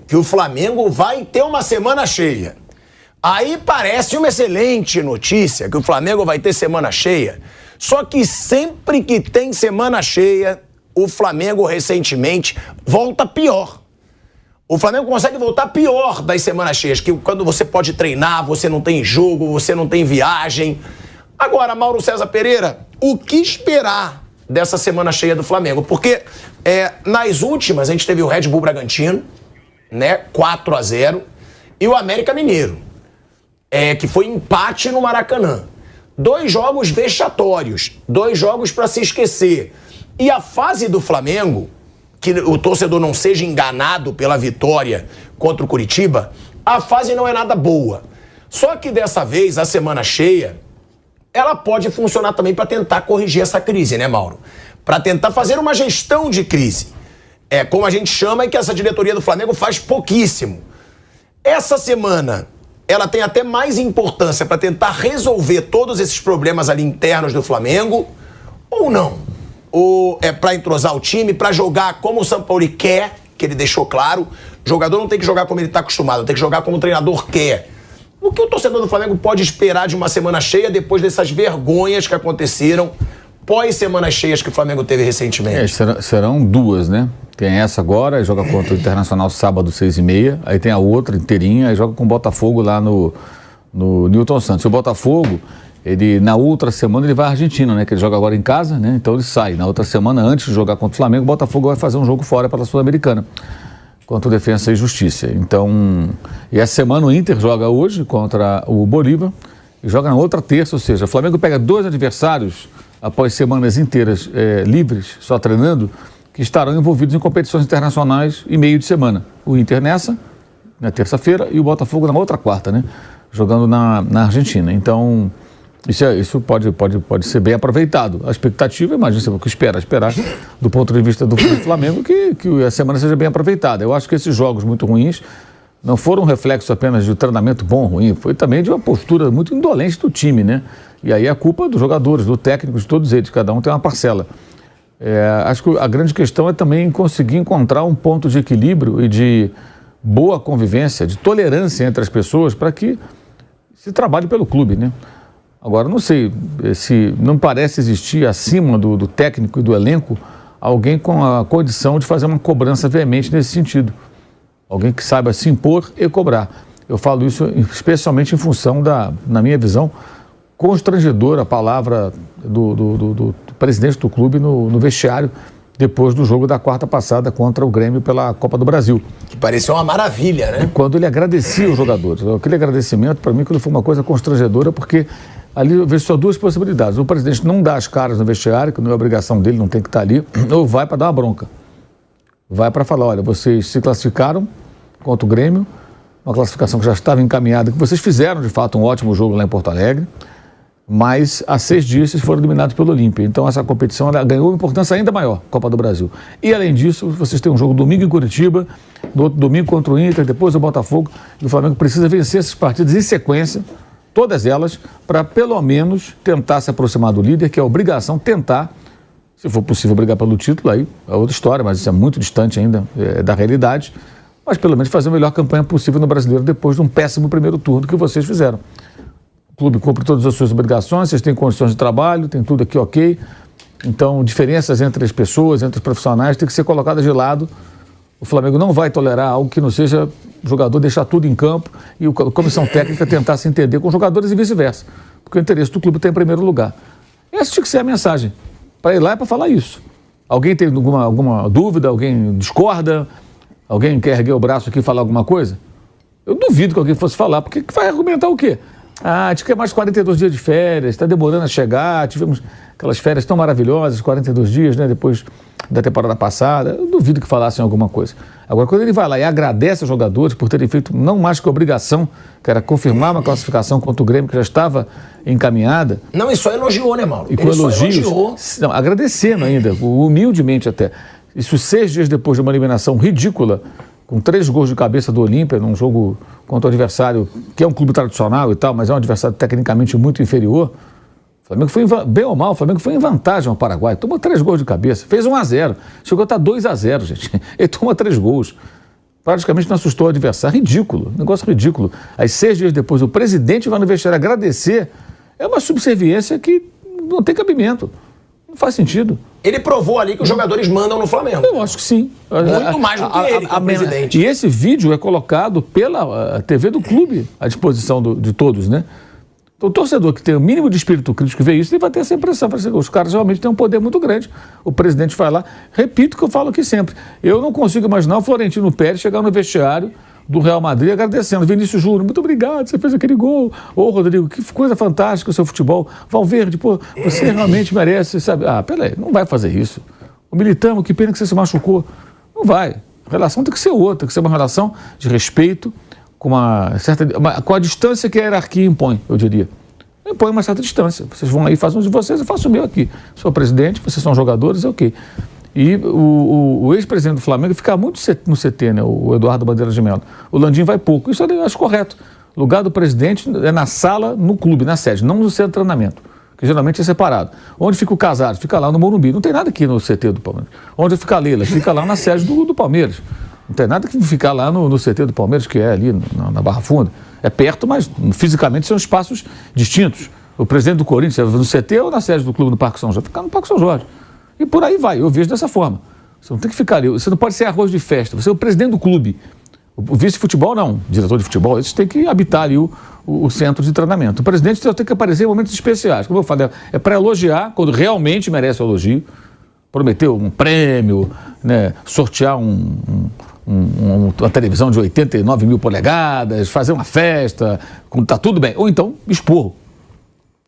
que o Flamengo vai ter uma semana cheia. Aí parece uma excelente notícia que o Flamengo vai ter semana cheia. Só que sempre que tem semana cheia, o Flamengo recentemente volta pior. O Flamengo consegue voltar pior das semanas cheias, que quando você pode treinar, você não tem jogo, você não tem viagem. Agora, Mauro César Pereira, o que esperar dessa semana cheia do Flamengo? Porque nas últimas a gente teve o Red Bull Bragantino, né, 4-0, e o América Mineiro, que foi empate no Maracanã. 2 jogos vexatórios, 2 jogos para se esquecer. E a fase do Flamengo, que o torcedor não seja enganado pela vitória contra o Curitiba, a fase não é nada boa. Só que dessa vez, a semana cheia, ela pode funcionar também para tentar corrigir essa crise, né, Mauro? Para tentar fazer uma gestão de crise. Como a gente chama e que essa diretoria do Flamengo faz pouquíssimo. Essa semana, ela tem até mais importância para tentar resolver todos esses problemas ali internos do Flamengo, ou não? Ou é para entrosar o time, para jogar como o Sampaoli quer, que ele deixou claro. O jogador não tem que jogar como ele está acostumado, tem que jogar como o treinador quer. O que o torcedor do Flamengo pode esperar de uma semana cheia depois dessas vergonhas que aconteceram pós-semanas cheias que o Flamengo teve recentemente? Serão 2, né? Tem essa agora, aí joga contra o Internacional sábado 6h30, aí tem a outra inteirinha, aí joga com o Botafogo lá no Newton Santos. O Botafogo, na outra semana ele vai à Argentina, né? Que ele joga agora em casa, né? Então ele sai. Na outra semana, antes de jogar contra o Flamengo, o Botafogo vai fazer um jogo fora pela Sul-Americana, contra o Defensa e Justiça. Então, e essa semana o Inter joga hoje contra o Bolívar e joga na outra terça, ou seja, o Flamengo pega 2 adversários após semanas inteiras livres, só treinando, que estarão envolvidos em competições internacionais em meio de semana. O Inter na terça-feira, e o Botafogo na outra quarta, né? Jogando na Argentina. Então, isso pode ser bem aproveitado. A expectativa, imagina o que esperar do ponto de vista do Flamengo, que a semana seja bem aproveitada. Eu acho que esses jogos muito ruins não foram um reflexo apenas de um treinamento bom ou ruim, foi também de uma postura muito indolente do time, né? E aí a culpa dos jogadores, do técnico, de todos eles, cada um tem uma parcela. Acho que a grande questão é também conseguir encontrar um ponto de equilíbrio e de boa convivência, de tolerância entre as pessoas para que se trabalhe pelo clube, né? Agora, não sei se não parece existir acima do técnico e do elenco alguém com a condição de fazer uma cobrança veemente nesse sentido. Alguém que saiba se impor e cobrar. Eu falo isso especialmente em função na minha visão, constrangedora a palavra do presidente do clube no vestiário depois do jogo da quarta passada contra o Grêmio pela Copa do Brasil. Que pareceu uma maravilha, né? E quando ele agradecia os jogadores. Aquele agradecimento, para mim, foi uma coisa constrangedora, porque ali eu vejo só 2 possibilidades. O presidente não dá as caras no vestiário, que não é obrigação dele, não tem que estar ali, ou vai para dar uma bronca. Vai para falar, olha, vocês se classificaram contra o Grêmio, uma classificação que já estava encaminhada, que vocês fizeram, de fato, um ótimo jogo lá em Porto Alegre, mas há 6 dias vocês foram eliminados pelo Olímpia. Então essa competição ela ganhou importância ainda maior, Copa do Brasil. E além disso, vocês têm um jogo domingo em Curitiba, no outro domingo contra o Inter, depois o Botafogo, e o Flamengo precisa vencer esses partidos em sequência, todas elas, para pelo menos tentar se aproximar do líder, que é a obrigação tentar, se for possível brigar pelo título, aí é outra história, mas isso é muito distante ainda da realidade, mas pelo menos fazer a melhor campanha possível no Brasileiro depois de um péssimo primeiro turno que vocês fizeram. O clube cumpre todas as suas obrigações, vocês têm condições de trabalho, tem tudo aqui ok. Então, diferenças entre as pessoas, entre os profissionais, tem que ser colocadas de lado. O Flamengo não vai tolerar algo que não seja o jogador deixar tudo em campo e a comissão técnica tentar se entender com os jogadores e vice-versa. Porque o interesse do clube está em primeiro lugar. Essa tinha que ser a mensagem. Para ir lá é para falar isso. Alguém tem alguma dúvida? Alguém discorda? Alguém quer erguer o braço aqui e falar alguma coisa? Eu duvido que alguém fosse falar, porque vai argumentar o quê? A gente quer mais 42 dias de férias, está demorando a chegar, tivemos aquelas férias tão maravilhosas, 42 dias, né, depois da temporada passada. Eu duvido que falassem alguma coisa. Agora, quando ele vai lá e agradece aos jogadores por terem feito não mais que obrigação, que era confirmar uma classificação contra o Grêmio, que já estava encaminhada. Não, e só elogiou, né, Mauro? E com elogios, não, agradecendo ainda, humildemente até. Isso 6 dias depois de uma eliminação ridícula, com 3 gols de cabeça do Olímpia, num jogo contra o adversário, que é um clube tradicional e tal, mas é um adversário tecnicamente muito inferior. O Flamengo foi, bem ou mal, o Flamengo foi em vantagem ao Paraguai, tomou 3 gols de cabeça, fez 1-0, chegou a estar 2-0, gente, ele toma 3 gols. praticamente não assustou o adversário. Ridículo, negócio ridículo. Aí 6 dias depois o presidente vai no vestiário agradecer. É uma subserviência que não tem cabimento. Não faz sentido. Ele provou ali que os jogadores mandam no Flamengo. Eu acho que sim. Muito mais do que ele, como presidente. E esse vídeo é colocado pela TV do clube à disposição de todos, né? Então, o torcedor que tem o mínimo de espírito crítico que vê isso, ele vai ter essa impressão. Os caras realmente têm um poder muito grande. O presidente vai lá. Repito o que eu falo aqui sempre. Eu não consigo imaginar o Florentino Pérez chegar no vestiário do Real Madrid agradecendo. Vinícius Júnior, muito obrigado, você fez aquele gol. Ô, Rodrigo, que coisa fantástica o seu futebol. Valverde, pô, você realmente merece, sabe? Ah, peraí, não vai fazer isso. O Militão, que pena que você se machucou. Não vai. A relação tem que ser outra, tem que ser uma relação de respeito, com com a distância que a hierarquia impõe, eu diria. Impõe uma certa distância. Vocês vão aí, fazem um de vocês, eu faço o meu aqui. Sou presidente, vocês são jogadores, é ok. E o ex-presidente do Flamengo fica muito no CT, né? O Eduardo Bandeira de Mello. O Landim vai pouco. Isso eu acho correto. O lugar do presidente é na sala, no clube, na sede, não no centro de treinamento, que geralmente é separado. Onde fica o Casares? Fica lá no Morumbi. Não tem nada aqui no CT do Palmeiras. Onde fica a Leila? Fica lá na sede do Palmeiras. Não tem nada que ficar lá no CT do Palmeiras, que é ali na Barra Funda. É perto, mas fisicamente são espaços distintos. O presidente do Corinthians, no CT ou na sede do clube do Parque São Jorge? Fica no Parque São Jorge. E por aí vai, eu vejo dessa forma. Você não tem que ficar ali, você não pode ser arroz de festa, você é o presidente do clube. O vice-futebol não, diretor de futebol, eles têm que habitar ali o centro de treinamento. O presidente tem que aparecer em momentos especiais. Como eu falei, é para elogiar, quando realmente merece o elogio, prometer um prêmio, né, sortear uma televisão de 89 mil polegadas, fazer uma festa, quando está tudo bem. Ou então, esporro.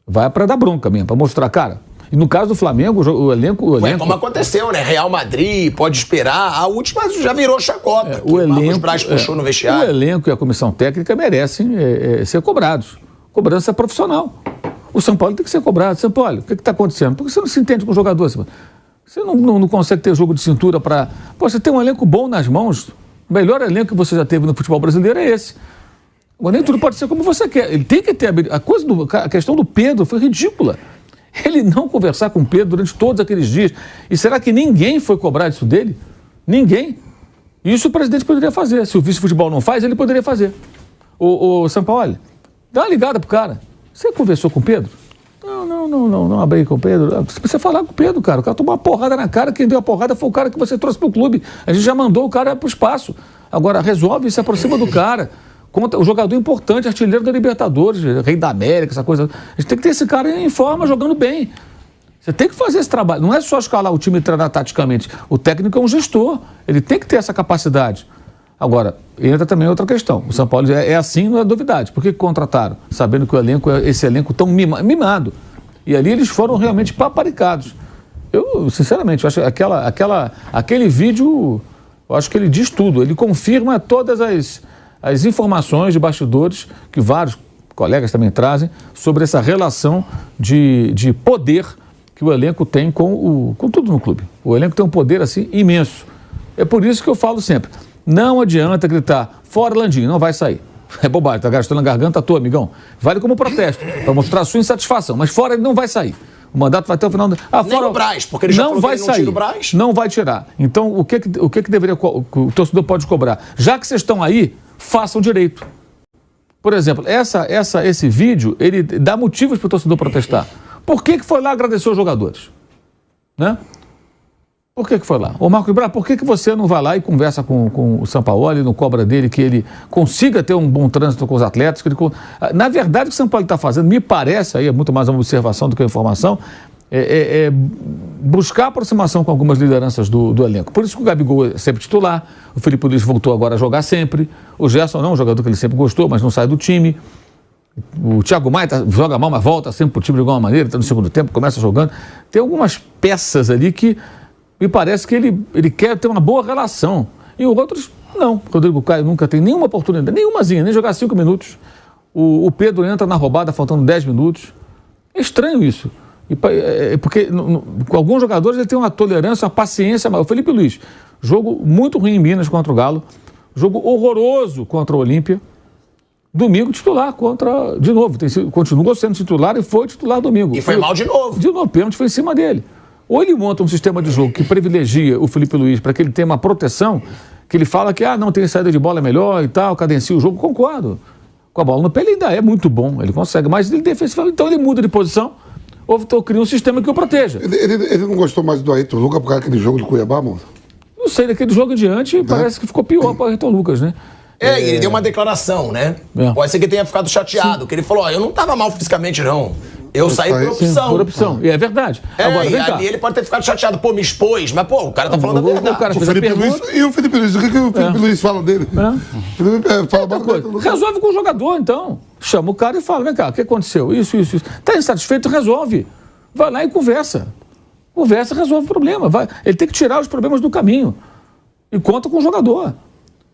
Vai para dar bronca mesmo, para mostrar, cara. E no caso do Flamengo, o elenco... Como aconteceu, né? Real Madrid, pode esperar. A última já virou chacota. O Marcos Braz puxou no vestiário. O elenco e a comissão técnica merecem ser cobrados. Cobrança profissional. O São Paulo tem que ser cobrado. São Paulo, o que está acontecendo? Por que você não se entende com o jogador? Você não consegue ter jogo de cintura para... Você tem um elenco bom nas mãos. O melhor elenco que você já teve no futebol brasileiro é esse. Agora, nem tudo pode ser como você quer. Ele tem que ter... A questão do Pedro foi ridícula. Ele não conversar com o Pedro durante todos aqueles dias. E será que ninguém foi cobrar isso dele? Ninguém. Isso o presidente poderia fazer. Se o vice-futebol não faz, ele poderia fazer. Ô Sampaoli, dá uma ligada pro cara. Você conversou com o Pedro? Não abri com o Pedro. Você precisa falar com o Pedro, cara. O cara tomou uma porrada na cara. Quem deu a porrada foi o cara que você trouxe pro clube. A gente já mandou o cara pro espaço. Agora, resolve e se aproxima do cara. Conta o jogador importante, artilheiro da Libertadores, rei da América, essa coisa. A gente tem que ter esse cara em forma, jogando bem. Você tem que fazer esse trabalho. Não é só escalar o time e treinar taticamente. O técnico é um gestor. Ele tem que ter essa capacidade. Agora, entra também outra questão. O São Paulo é assim, não é novidade. Por que contrataram? Sabendo que o elenco é esse elenco tão mimado. E ali eles foram realmente paparicados. Eu, sinceramente, acho que aquele vídeo, eu acho que ele diz tudo. Ele confirma todas as informações de bastidores que vários colegas também trazem sobre essa relação de poder que o elenco tem com tudo no clube. O elenco tem um poder assim imenso. É por isso que eu falo sempre, não adianta gritar, fora Landim, não vai sair. É bobagem, tá gastando a garganta à toa, amigão. Vale como protesto, para mostrar a sua insatisfação, mas fora ele não vai sair. O mandato vai até o final... Nem o Braz, porque ele já não vai sair. Não, Braz. Não vai tirar. Então, o que deveria... O torcedor pode cobrar? Já que vocês estão aí, façam direito. Por exemplo, esse vídeo, ele dá motivos para o torcedor protestar. Por que foi lá agradecer os jogadores? Né? Por que foi lá? Ô Marcos Braz, por que você não vai lá e conversa com o Sampaoli, não cobra dele, que ele consiga ter um bom trânsito com os atletas? Na verdade, o que o São Paulo está fazendo, me parece, aí é muito mais uma observação do que uma informação, é buscar aproximação com algumas lideranças do elenco. Por isso que o Gabigol é sempre titular, o Felipe Luiz voltou agora a jogar sempre, o Gerson não, um jogador que ele sempre gostou, mas não sai do time. O Thiago Maia joga mal, mas volta sempre pro time de alguma maneira, está no segundo tempo, começa jogando. Tem algumas peças ali que me parece que ele quer ter uma boa relação. E outros, não. O Rodrigo Caio nunca tem nenhuma oportunidade, nenhumazinha, nem jogar 5 minutos. O Pedro entra na roubada faltando 10 minutos. É estranho isso. Porque com alguns jogadores ele tem uma tolerância, uma paciência maior. O Felipe Luiz, jogo muito ruim em Minas contra o Galo, jogo horroroso contra o Olímpia. Domingo titular de novo, continuou sendo titular e foi titular domingo. E foi mal de novo. De novo, o pênalti foi em cima dele. Ou ele monta um sistema de jogo que privilegia o Felipe Luiz para que ele tenha uma proteção que ele fala que, não, tem saída de bola melhor e tal, cadencia o jogo, concordo. Com a bola no pé ele ainda é muito bom, ele consegue, mas ele defensivamente, então ele muda de posição, ou cria um sistema que o proteja. Ele não gostou mais do Ayrton Lucas por causa daquele jogo do Cuiabá, moço? Não sei, daquele jogo em diante, parece que ficou pior para o Ayrton Lucas, né? Ele deu uma declaração, né? Pode ser que tenha ficado chateado, que ele falou, eu não estava mal fisicamente, não. Eu saí por opção. Por opção. E é verdade. Agora, e ali ele pode ter ficado chateado. Pô, me expôs. Mas, pô, o cara tá falando a verdade. O cara fez a pergunta. E o Felipe Luiz? O que o Felipe Luiz fala dele? Resolve com o jogador, então. Chama o cara e fala, vem cá, o que aconteceu? Isso. Tá insatisfeito? Resolve. Vai lá e conversa. Conversa, resolve o problema. Ele tem que tirar os problemas do caminho. E conta com o jogador.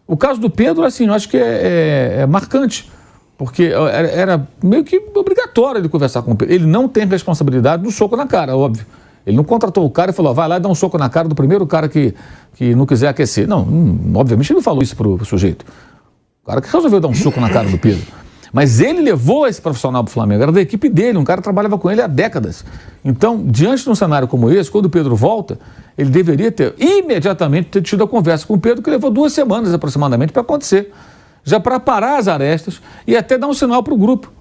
O caso do Pedro, assim, eu acho que é marcante. Porque era meio que obrigatório ele conversar com o Pedro. Ele não tem responsabilidade do soco na cara, óbvio. Ele não contratou o cara e falou, vai lá e dá um soco na cara do primeiro cara que não quiser aquecer. Não, obviamente ele não falou isso pro sujeito. O cara que resolveu dar um soco na cara do Pedro. Mas ele levou esse profissional pro Flamengo, era da equipe dele, um cara que trabalhava com ele há décadas. Então, diante de um cenário como esse, quando o Pedro volta, ele deveria imediatamente ter tido a conversa com o Pedro, que levou 2 semanas aproximadamente para acontecer. Já para parar as arestas e até dar um sinal para o grupo.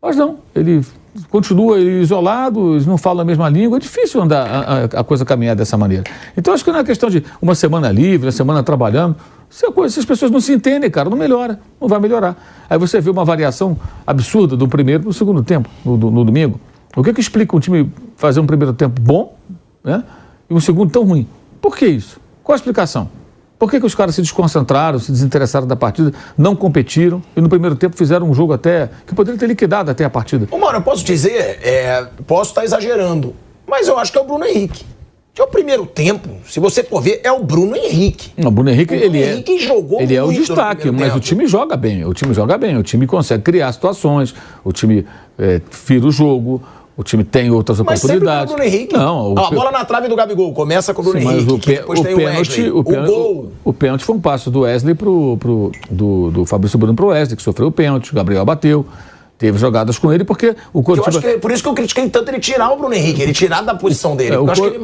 Mas não, ele continua isolado, eles não falam a mesma língua, é difícil andar a coisa caminhar dessa maneira. Então acho que não é questão de uma semana livre, uma semana trabalhando, se as pessoas não se entendem, cara, não melhora, não vai melhorar. Aí você vê uma variação absurda do primeiro para o segundo tempo, no domingo. O que explica um time fazer um primeiro tempo bom, né, e um segundo tão ruim? Por que isso? Qual a explicação? Por que os caras se desconcentraram, se desinteressaram da partida, não competiram e no primeiro tempo fizeram um jogo até que poderia ter liquidado até a partida? Mano, eu posso dizer, posso estar exagerando, mas eu acho que é o Bruno Henrique. Que é o primeiro tempo, se você for ver, é o Bruno Henrique. Não, o Bruno Henrique, jogou ele é o destaque, mas o time joga bem, o time consegue criar situações, o time vira o jogo. O time tem outras oportunidades. Mas sempre com o Bruno Henrique. Não, a bola na trave do Gabigol começa com o Bruno Henrique, que depois tem o Wesley. O gol. O pênalti foi um passo do Wesley do Fabrício Bruno pro Wesley, que sofreu o pênalti, o Gabriel bateu. Teve jogadas com ele, porque o Coritiba... Eu acho que por isso que eu critiquei tanto ele tirar o Bruno Henrique, ele tirar da posição dele. Eu acho que ele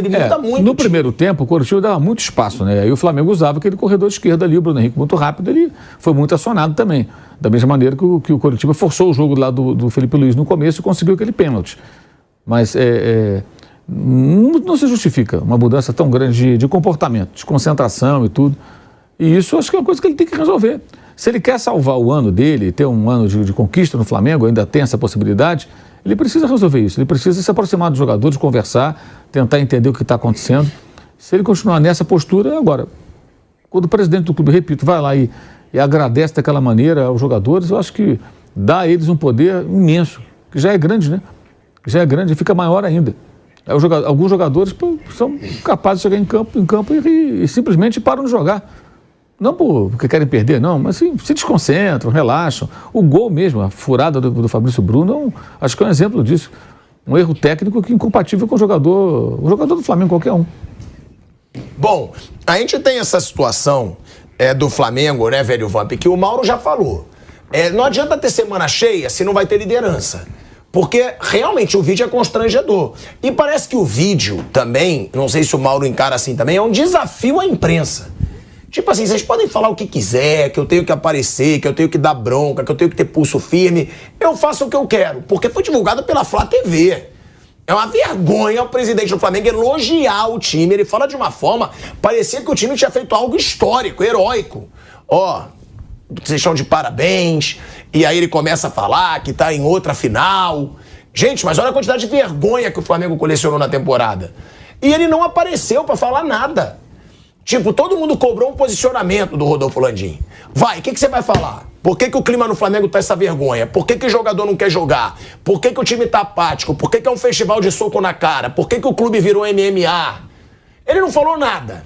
muda muito. No primeiro tempo, o Coritiba dava muito espaço, né? Aí o Flamengo usava aquele corredor esquerdo ali, o Bruno Henrique muito rápido, ele foi muito acionado também. Da mesma maneira que o Coritiba forçou o jogo lá do Felipe Luiz no começo e conseguiu aquele pênalti. Mas não se justifica uma mudança tão grande de comportamento, de concentração e tudo. E isso acho que é uma coisa que ele tem que resolver. Se ele quer salvar o ano dele, ter um ano de conquista no Flamengo, ainda tem essa possibilidade, ele precisa resolver isso. Ele precisa se aproximar dos jogadores, conversar, tentar entender o que está acontecendo. Se ele continuar nessa postura, agora, quando o presidente do clube, repito, vai lá e agradece daquela maneira aos jogadores, eu acho que dá a eles um poder imenso, que já é grande, né? Já é grande e fica maior ainda. Alguns jogadores são capazes de chegar em campo e simplesmente param de jogar. Não porque querem perder, não, mas sim, se desconcentram, relaxam. O gol mesmo, a furada do Fabrício Bruno, acho que é um exemplo disso. Um erro técnico que é incompatível com o jogador do Flamengo, qualquer um. Bom, a gente tem essa situação do Flamengo, né, velho Vamp, que o Mauro já falou. Não adianta ter semana cheia se não vai ter liderança. Porque realmente o vídeo é constrangedor. E parece que o vídeo também, não sei se o Mauro encara assim também, é um desafio à imprensa. Tipo assim, vocês podem falar o que quiser, que eu tenho que aparecer, que eu tenho que dar bronca, que eu tenho que ter pulso firme. Eu faço o que eu quero, porque foi divulgado pela Flá TV. É uma vergonha o presidente do Flamengo elogiar o time. Ele fala de uma forma, parecia que o time tinha feito algo histórico, heróico. Vocês estão de parabéns. E aí ele começa a falar que tá em outra final. Gente, mas olha a quantidade de vergonha que o Flamengo colecionou na temporada. E ele não apareceu pra falar nada. Tipo, todo mundo cobrou um posicionamento do Rodolfo Landim. Vai, o que você vai falar? Por que o clima no Flamengo tá essa vergonha? Por que o jogador não quer jogar? Por que o time tá apático? Por que é um festival de soco na cara? Por que o clube virou MMA? Ele não falou nada.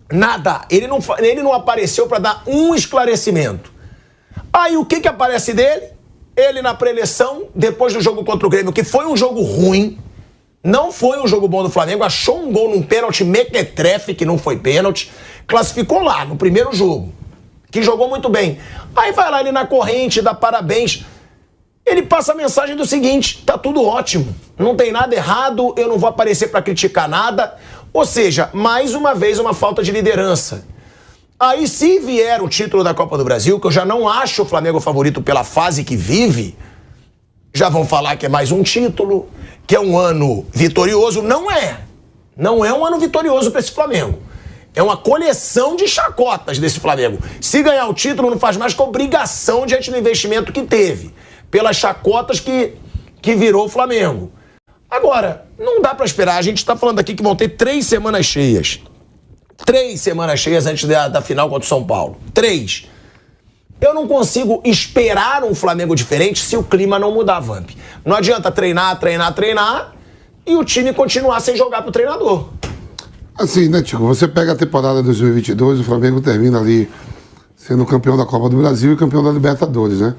Nada. Ele não apareceu para dar um esclarecimento. Aí o que aparece dele? Ele na pré-eleição, depois do jogo contra o Grêmio, que foi um jogo ruim, não foi um jogo bom do Flamengo, achou um gol num pênalti mequetrefe, que não foi pênalti, classificou lá no primeiro jogo, que jogou muito bem. Aí vai lá ele na corrente, dá parabéns. Ele passa a mensagem do seguinte: tá tudo ótimo, não tem nada errado, eu não vou aparecer para criticar nada. Ou seja, mais uma vez uma falta de liderança. Aí, se vier o título da Copa do Brasil, que eu já não acho o Flamengo favorito pela fase que vive, já vão falar que é mais um título, que é um ano vitorioso. Não é. Não é um ano vitorioso para esse Flamengo. É uma coleção de chacotas desse Flamengo. Se ganhar o título, não faz mais que obrigação diante do investimento que teve, pelas chacotas que virou o Flamengo. Agora, não dá para esperar. A gente está falando aqui que vão ter 3 semanas cheias. 3 semanas cheias antes da final contra o São Paulo. 3. Eu não consigo esperar um Flamengo diferente se o clima não mudar, Vamp. Não adianta treinar e o time continuar sem jogar pro treinador. Assim, né, Tico? Você pega a temporada 2022, o Flamengo termina ali sendo campeão da Copa do Brasil e campeão da Libertadores, né?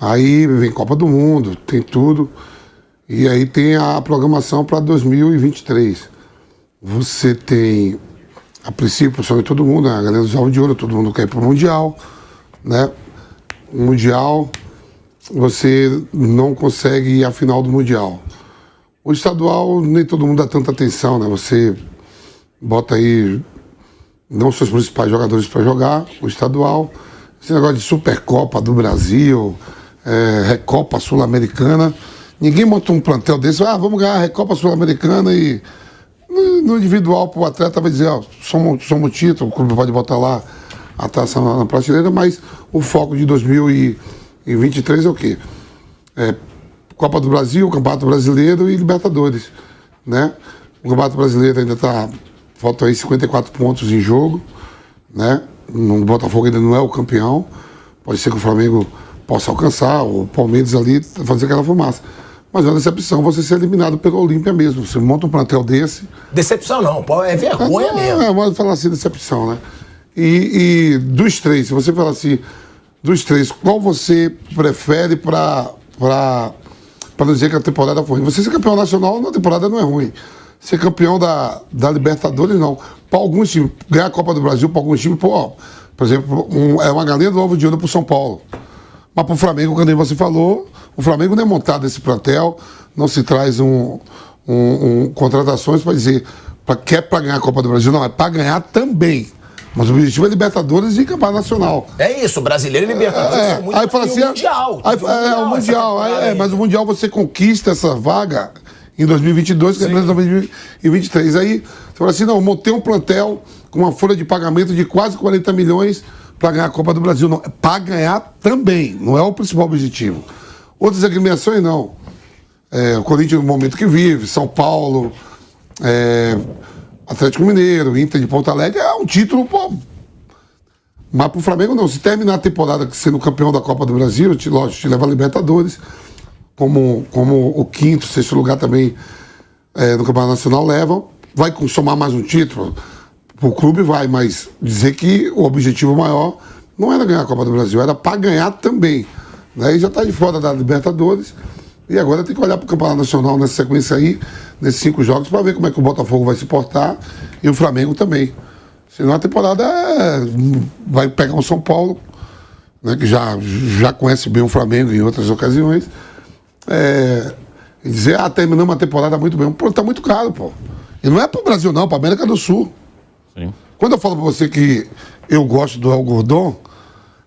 Aí vem Copa do Mundo, tem tudo. E aí tem a programação para 2023. Você tem, a princípio, sonho de todo mundo, né? A galera dos Alvos de Ouro, todo mundo quer ir pro Mundial, né? O Mundial, você não consegue ir à final do Mundial. O estadual, nem todo mundo dá tanta atenção, né? Você bota aí não seus principais jogadores para jogar, o estadual. Esse negócio de Supercopa do Brasil, Recopa Sul-Americana. Ninguém monta um plantel desse, vamos ganhar a Recopa Sul-Americana e no individual pro atleta vai dizer, somos título, o clube pode botar lá a taça na prateleira, mas o foco de 2023 é o quê? Copa do Brasil, Campeonato Brasileiro e Libertadores, né? O Campeonato Brasileiro ainda faltam aí 54 pontos em jogo, né? O Botafogo ainda não é o campeão, pode ser que o Flamengo possa alcançar, o Palmeiras ali fazer aquela fumaça. Mas é uma decepção você ser eliminado pelo Olímpia mesmo. Você monta um plantel desse... Decepção não, é vergonha mesmo. Mas falar assim, decepção, né? E dos 3, se você falar assim, dos 3, qual você prefere para não dizer que a temporada foi ruim? Você ser campeão nacional na temporada não é ruim. Ser campeão da Libertadores, não. Para alguns times, ganhar a Copa do Brasil, para alguns times, por exemplo, é uma galinha do ovo de ouro para o São Paulo. Mas para o Flamengo, quando você falou, o Flamengo não é montado esse plantel, não se traz contratações para dizer que é para ganhar a Copa do Brasil, não, é para ganhar também. Mas o objetivo é Libertadores e Campeonato Nacional. É isso, brasileiro e Libertadores são muito... Aí fala assim, o Mundial. Mas o Mundial você conquista essa vaga em 2022, que é em 2023. Aí você fala assim, não, montei um plantel com uma folha de pagamento de quase 40 milhões para ganhar a Copa do Brasil. Não, é para ganhar também, não é o principal objetivo. Outras agremiações, não. O Corinthians no momento que vive, São Paulo, Atlético Mineiro, Inter de Porto Alegre, é um título, pô. Mas pro Flamengo não. Se terminar a temporada sendo campeão da Copa do Brasil, lógico, te leva a Libertadores, como o 5º, 6º lugar também no Campeonato Nacional levam. Vai somar mais um título, o clube vai, mas dizer que o objetivo maior não era ganhar a Copa do Brasil, era para ganhar também. Né? E já está de fora da Libertadores, e agora tem que olhar para o Campeonato Nacional nessa sequência aí, nesses 5 jogos, para ver como é que o Botafogo vai se portar e o Flamengo também. Senão a temporada vai pegar o São Paulo, né, que já conhece bem o Flamengo em outras ocasiões, e dizer, terminamos a temporada muito bem. Pô, tá muito caro, pô. E não é para o Brasil não, para a América do Sul. Sim. Quando eu falo para você que eu gosto do El Gordon,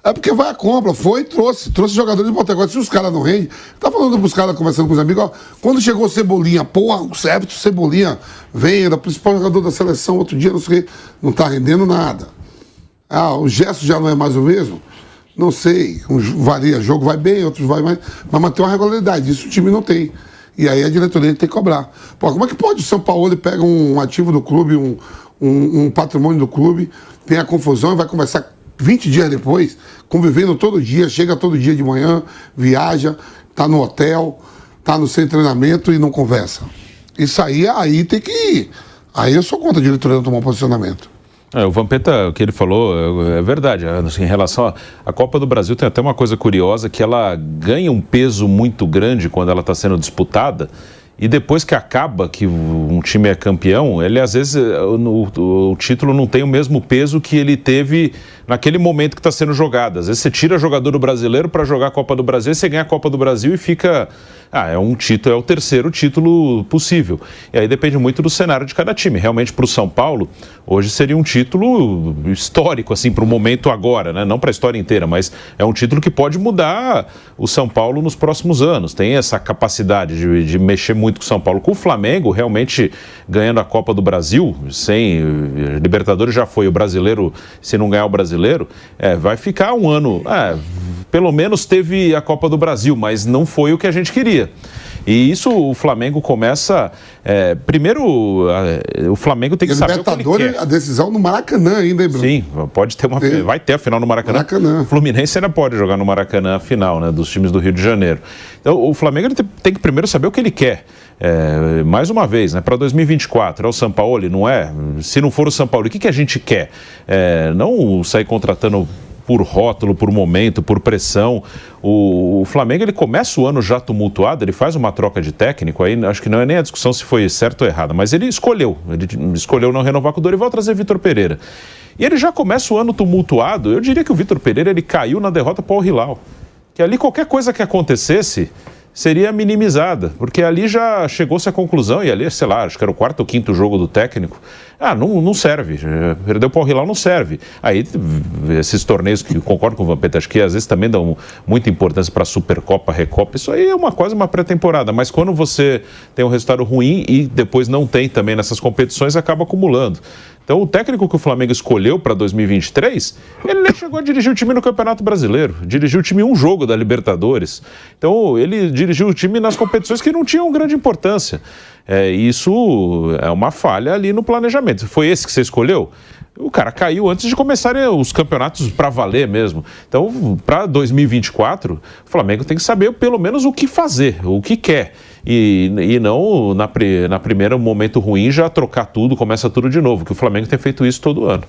é porque vai a compra, trouxe jogadores de Portugal. Se os caras não rendem, tá falando pros caras, conversando com os amigos, quando chegou o Cebolinha, o Cebolinha vem, era o principal jogador da seleção, outro dia, não sei o que, não tá rendendo nada. O Gerson já não é mais o mesmo? Não sei, varia, jogo vai bem, outros vai mais, mas manter uma regularidade, isso o time não tem. E aí a diretoria tem que cobrar. Pô, como é que pode o São Paulo pega um ativo do clube, um patrimônio do clube, tem a confusão e vai conversar 20 dias depois, convivendo todo dia, chega todo dia de manhã, viaja, tá no hotel, tá no seu treinamento e não conversa. Isso aí tem que ir. Aí eu sou contra a diretoria não tomar um posicionamento. O Vampeta, o que ele falou é verdade. Assim, em relação à Copa do Brasil, tem até uma coisa curiosa, que ela ganha um peso muito grande quando ela está sendo disputada, E depois que acaba, que um time é campeão, ele às vezes o título não tem o mesmo peso que ele teve naquele momento que está sendo jogado. Às vezes você tira jogador do brasileiro para jogar a Copa do Brasil, você ganha a Copa do Brasil e fica... é um título, é o terceiro título possível. E aí depende muito do cenário de cada time. Realmente para o São Paulo, hoje seria um título histórico, assim, para o momento agora, né? Não para a história inteira, mas é um título que pode mudar o São Paulo nos próximos anos. Tem essa capacidade de mexer muito com o São Paulo. Com o Flamengo, realmente ganhando a Copa do Brasil, sem Libertadores já foi, o brasileiro, se não ganhar o brasileiro, vai ficar um ano, pelo menos teve a Copa do Brasil, mas não foi o que a gente queria. E isso o Flamengo começa... primeiro, o Flamengo tem que saber o que ele quer. A decisão no Maracanã ainda, hein, Bruno? Sim, pode ter vai ter a final no Maracanã. O Fluminense ainda pode jogar no Maracanã a final, né, dos times do Rio de Janeiro. Então, o Flamengo ele tem que primeiro saber o que ele quer. Mais uma vez, né, para 2024, é o Sampaoli, não é? Se não for o Sampaoli, o que a gente quer? Não sair contratando por rótulo, por momento, por pressão. O Flamengo, ele começa o ano já tumultuado, ele faz uma troca de técnico, aí acho que não é nem a discussão se foi certo ou errado, mas ele escolheu não renovar com o Dorival, trazer Vitor Pereira. E ele já começa o ano tumultuado. Eu diria que o Vitor Pereira, ele caiu na derrota para o Al Hilal, que ali qualquer coisa que acontecesse seria minimizada, porque ali já chegou-se à conclusão, e ali, sei lá, acho que era o 4º ou 5º jogo do técnico, não serve, perdeu para o Hilal, não serve. Aí, esses torneios que eu concordo com o Vampeta, acho que às vezes também dão muita importância para a Supercopa, Recopa, isso aí é quase uma pré-temporada, mas quando você tem um resultado ruim e depois não tem também nessas competições, acaba acumulando. Então, o técnico que o Flamengo escolheu para 2023, ele nem chegou a dirigir o time no Campeonato Brasileiro, dirigiu o time em um jogo da Libertadores. Então, ele dirigiu o time nas competições que não tinham grande importância. Isso é uma falha ali no planejamento. Foi esse que você escolheu? O cara caiu antes de começarem os campeonatos para valer mesmo. Então, para 2024, o Flamengo tem que saber pelo menos o que fazer, o que quer. E não, na primeiro momento ruim, já trocar tudo, começa tudo de novo, que o Flamengo tem feito isso todo ano.